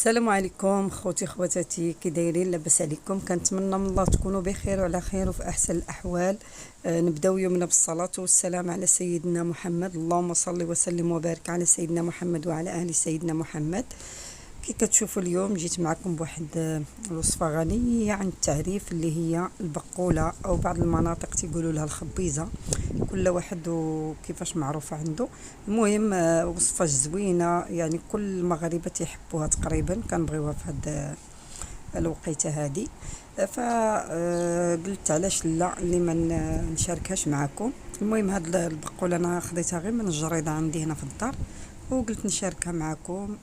السلام عليكم خوتي خواتاتي، كي دايرين؟ لاباس عليكم؟ كنتمنى من الله تكونوا بخير وعلى خير وفي احسن الاحوال. نبداو يومنا بالصلاه والسلام على سيدنا محمد. اللهم صل وسلم وبارك على سيدنا محمد وعلى ال سيدنا محمد. كي كتشوفوا اليوم جيت معكم بواحد الوصفه غنيه عن التعريف، اللي هي البقوله او بعض المناطق تيقولوا لها الخبيزه، كل واحد وكيفاش معروفه عنده. المهم وصفه زوينه، يعني كل المغاربه تيحبوها تقريبا، كنبغيوها في هاد الوقيته هذه. فقلت علاش لا اللي ما نشاركهاش معكم. المهم هاد البقوله انا خديتها غير من الجريده عندي هنا في الدار، وقلت نشاركها معكم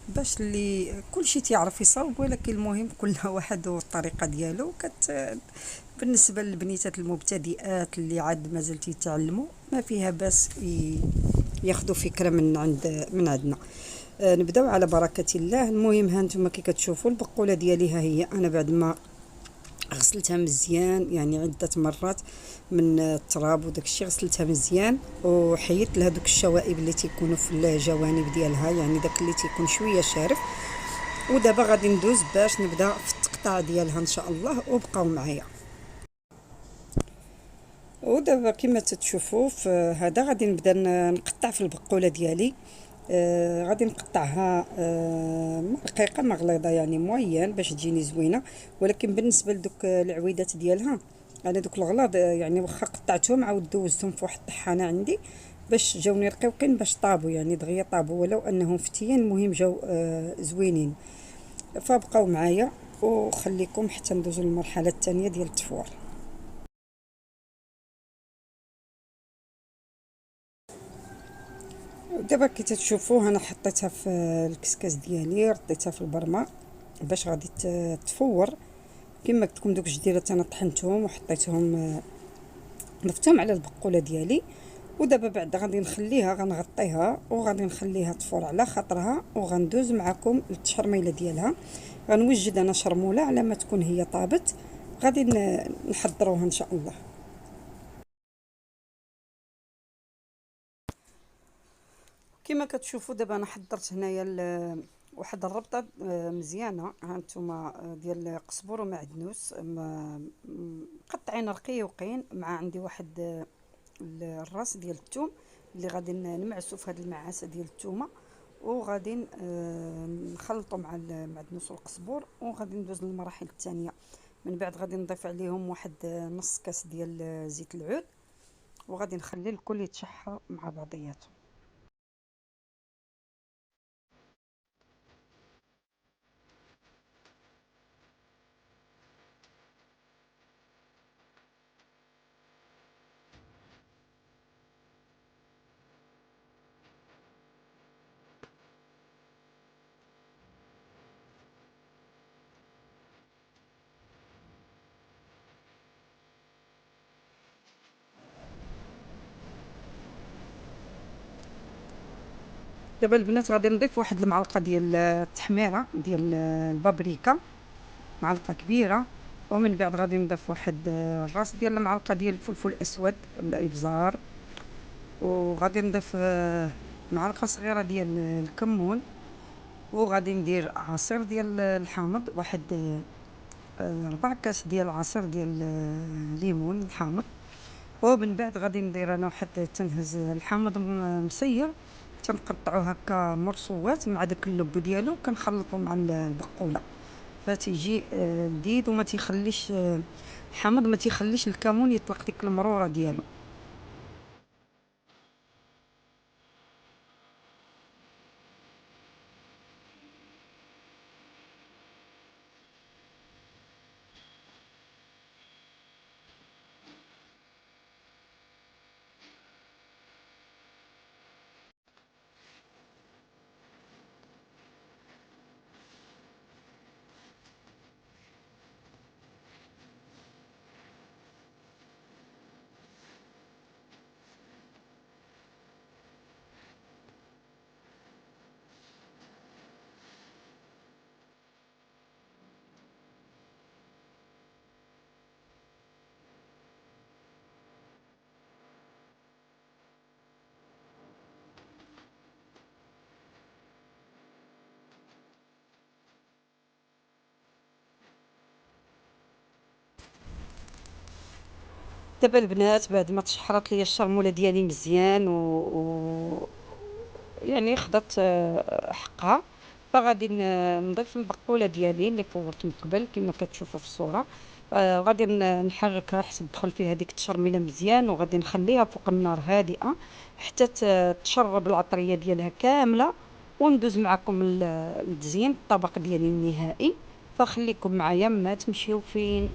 باش اللي كل شيء تعرف يصاوب، ولكن المهم كل واحد والطريقه ديالو. بالنسبه للبنيتات المبتدئات اللي عاد مازال تيتعلموا، ما فيها باس ياخذوا فكره من عندنا. نبداو على بركه الله. المهم ها نتوما كي كتشوفوا البقوله ديالي، ها هي انا بعد ما غسلتها مزيان يعني عده مرات من التراب وداك الشيء، غسلتها مزيان وحيدت لها دوك الشوائب اللي تيكونوا في الجوانب ديالها، يعني داك اللي تيكون شويه شارف. ودابا غادي ندوز باش نبدا في التقطاع ديالها ان شاء الله، وبقاو معايا. ودابا كما تتشوفوا في هذا غادي نبدا نقطع في البقوله ديالي. غادي نقطعها رقيقه مغليظه، يعني موين باش تجيني زوينه. ولكن بالنسبه لدوك العويدات ديالها، انا دوك الغلاض يعني واخا قطعتهم عاود دوزتهم في واحد الطحانه عندي باش جاوني رقيقين، باش طابوا يعني دغيا طابوا، ولو انهم فتيين المهم جاو زوينين. فبقاو معايا وخليكم حتى ندوزو للمرحله الثانيه ديال التفوار. دابا كي تتشوفوا انا حطيتها في الكسكاس ديالي، رديتها في البرمه باش غادي تفور. كما قلت لكم دوك الجديرات انا طحنتهم وحطيتهم ضفتهم على البقوله ديالي. ودابا بعد غادي نخليها، غنغطيها وغادي نخليها تفور على خاطرها، وغندوز معكم التشرميله ديالها. غنوجد انا شرموله على ما تكون هي طابت، غادي نحضروها ان شاء الله. كما كتشوفوا دابا انا حضرت هنايا واحد الربطه مزيانه، ها نتوما ديال قزبر ومعدنوس مقطعين رقيقين، مع عندي واحد الراس ديال الثوم اللي غادي نمعسو في هذه المعاسه ديال الثومه، وغادي نخلطو مع المعدنوس والقزبر، وغادي ندوز للمراحل الثانيه. من بعد غادي نضيف عليهم واحد نص كاس ديال زيت العود، وغادي نخلي الكل يتشحر مع بعضياته. دابا البنات غادي نضيف واحد المعلقه ديال التحميره ديال البابريكا، معلقه كبيره. ومن بعد غادي نضيف واحد الراس ديال المعلقه ديال الفلفل الاسود ولا الابزار، وغادي نضيف معلقه صغيره ديال الكمون، وغادي ندير عصير ديال الحامض، واحد 4 كاس ديال العصير ديال الليمون الحامض. ومن بعد غادي ندير انا واحد تنهز الحامض مسير، تنقطعو هكا مرصوات مع داك اللب ديالو، كنخلطو مع البقوله، فتيجي لذيذ وما تيخليش الحامض ما تيخليش الكمون يطلق ديك المروره ديالو. دابا البنات بعد ما تشحرات ليا الشرموله ديالي مزيان يعني خدات حقها، فغادي نضيف البقوله ديالي اللي فورت من قبل كما كتشوفوا في الصوره. غادي نحركها حتى تدخل فيها هذيك التشرميله مزيان، وغادي نخليها فوق النار هادئه حتى تشرب العطريه ديالها كامله، وندوز معكم لتزيين الطبق ديالي النهائي. فخليكم معايا ما تمشيو فين.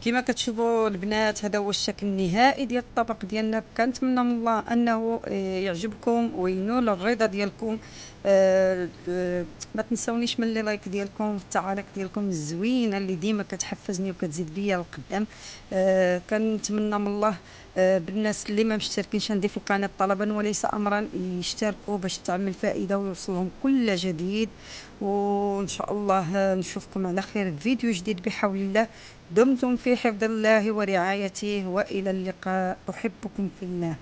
كما كتشوفوا البنات هذا هو الشكل النهائي ديال الطبق ديالنا. كنتمنى من الله انه يعجبكم وينول الرضا ديالكم. ما تنسونيش من لي لايك ديالكم والتعاليق ديالكم الزوينه اللي ديما كتحفزني وكتزيد بيا القدام. كنتمنى من الله بالناس اللي ما مشتركينش عندي في القناه طلبا وليس امرا يشتركوا باش تعمل فائده ويوصلهم كل جديد. وان شاء الله نشوفكم على خير في فيديو جديد بحول الله. دمتم في حفظ الله ورعايته، والى اللقاء. احبكم في الله.